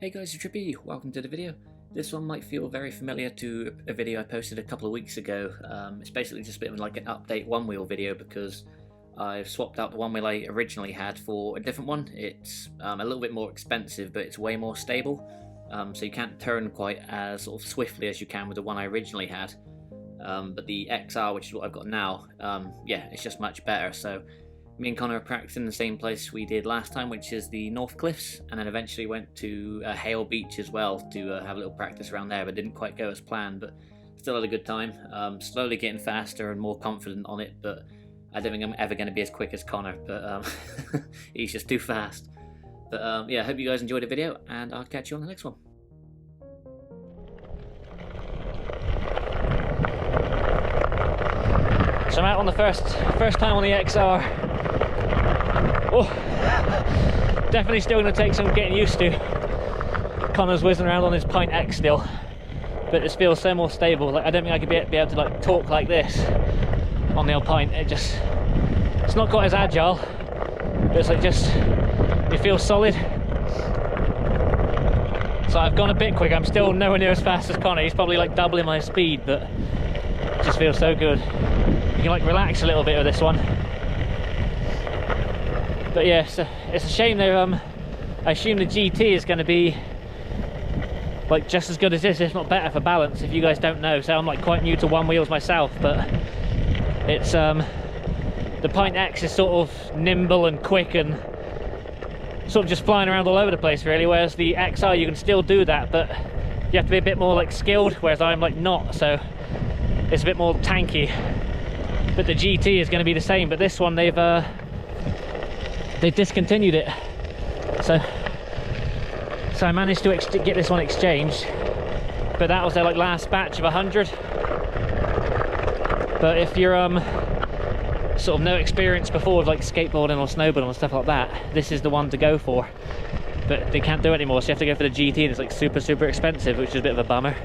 Hey guys, it's Trippy. Welcome to the video. This one might feel very familiar to a video I posted a couple of weeks ago. It's basically just a bit of like an update one-wheel video because I've swapped out the one-wheel I originally had for a different one. It's a little bit more expensive, but it's way more stable. So you can't turn quite as sort of swiftly as you can with the one I originally had. But the XR, which is what I've got now, yeah, it's just much better. So me and Connor are practicing in the same place we did last time, which is the North Cliffs, and then eventually went to Hale Beach as well to have a little practice around there, but didn't quite go as planned, but still had a good time. Slowly getting faster and more confident on it, but I don't think I'm ever going to be as quick as Connor, but he's just too fast. But yeah, I hope you guys enjoyed the video, and I'll catch you on the next one. So I'm out on the first time on the XR. Oh, definitely still going to take some getting used to. Connor's whizzing around on his Pint X still, but this feels so more stable. Like, I don't think I could be able to like talk like this on the old Pint. It's not quite as agile, but it's like just, it feels solid. So I've gone a bit quick. I'm still nowhere near as fast as Connor. He's probably like doubling my speed, but it just feels so good. You can like relax a little bit with this one. But yeah, it's a shame though. I assume the GT is going to be like just as good as this, if not better, for balance. If you guys don't know, so I'm like quite new to one wheels myself, but it's the Pint X is sort of nimble and quick and sort of just flying around all over the place really, whereas the XR you can still do that, but you have to be a bit more like skilled, whereas I'm like not, so it's a bit more tanky. But the GT is going to be the same, but this one they've discontinued it, so I managed to get this one exchanged, but that was their like last batch of 100. But if you're sort of no experience before with like skateboarding or snowboarding or stuff like that, this is the one to go for. But they can't do it anymore, so you have to go for the GT, and it's like super expensive, which is a bit of a bummer,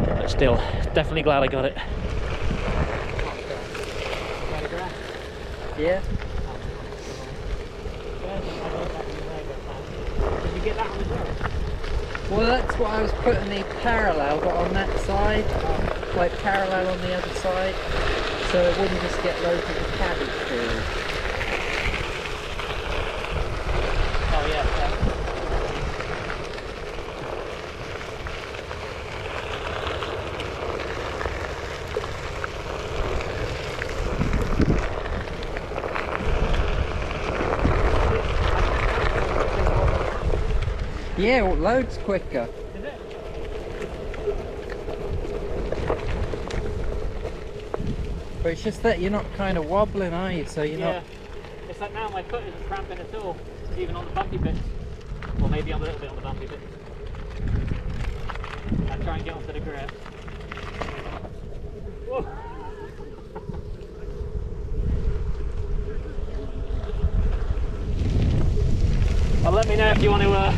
but still definitely glad I got it. Yeah. Did you get that on the door? Well, that's what I was putting the parallel, but on that side, like parallel on the other side, so it wouldn't just get loads of the cabbage food. Oh yeah. Yeah, well, loads quicker. Is it? But it's just that you're not kind of wobbling, are you? So you're not. It's like now my foot isn't cramping at all, even on the bumpy bits. Or maybe a little bit on the bumpy bits. I'll try and get onto the grip. Whoa. Well, let me know if you want to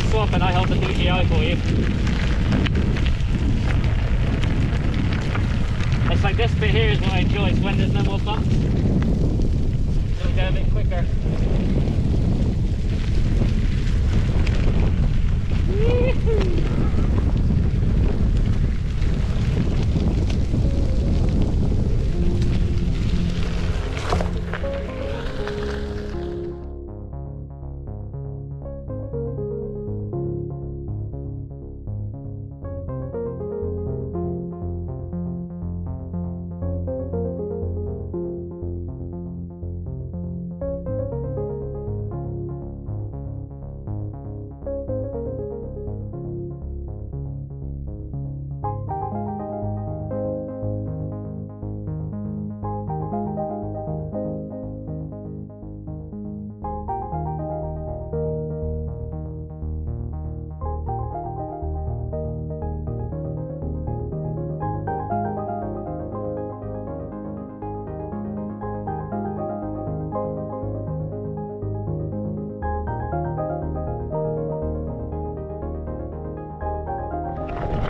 swap and I hold the DJI for you. It's like this bit here is what I enjoy, it's when there's no more bumps. It'll go a bit quicker.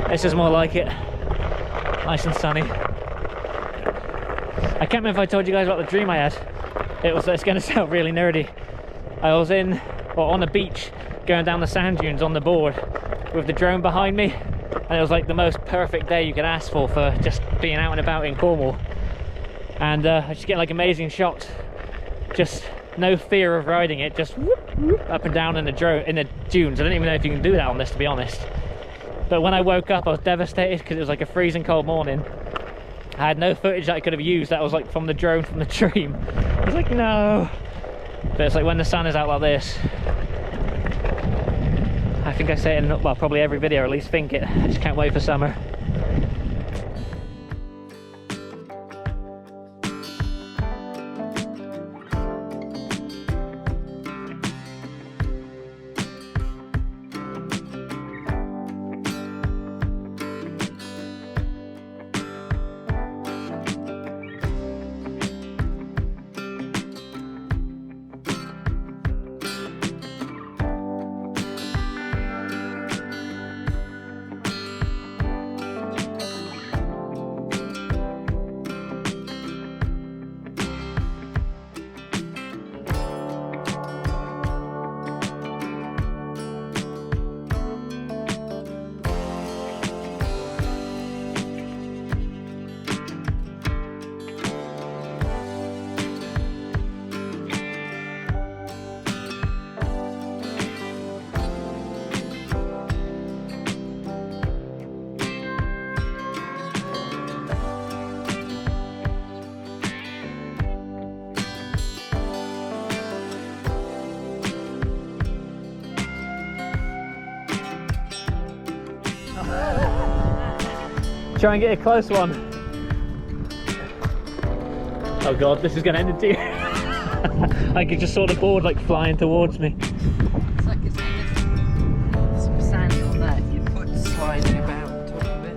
This is more like it. Nice and sunny. I can't remember if I told you guys about the dream I had. It's going to sound really nerdy. I was on a beach going down the sand dunes on the board with the drone behind me, and it was like the most perfect day you could ask for just being out and about in Cornwall. And I just get like amazing shots, just no fear of riding it, just whoop, whoop, up and down in the dunes. I don't even know if you can do that on this, to be honest. But when I woke up, I was devastated because it was like a freezing cold morning. I had no footage that I could have used that was like from the drone from the dream. I was like, no. But it's like when the sun is out like this, I think I say it in, well, probably every video, or at least think it. I just can't wait for summer. Try and get a close one. Oh god, this is going to end in tears. I just saw the board like flying towards me. It's like it's some sand on that, your foot sliding about on top of it.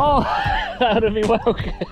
Oh, that would have been well good.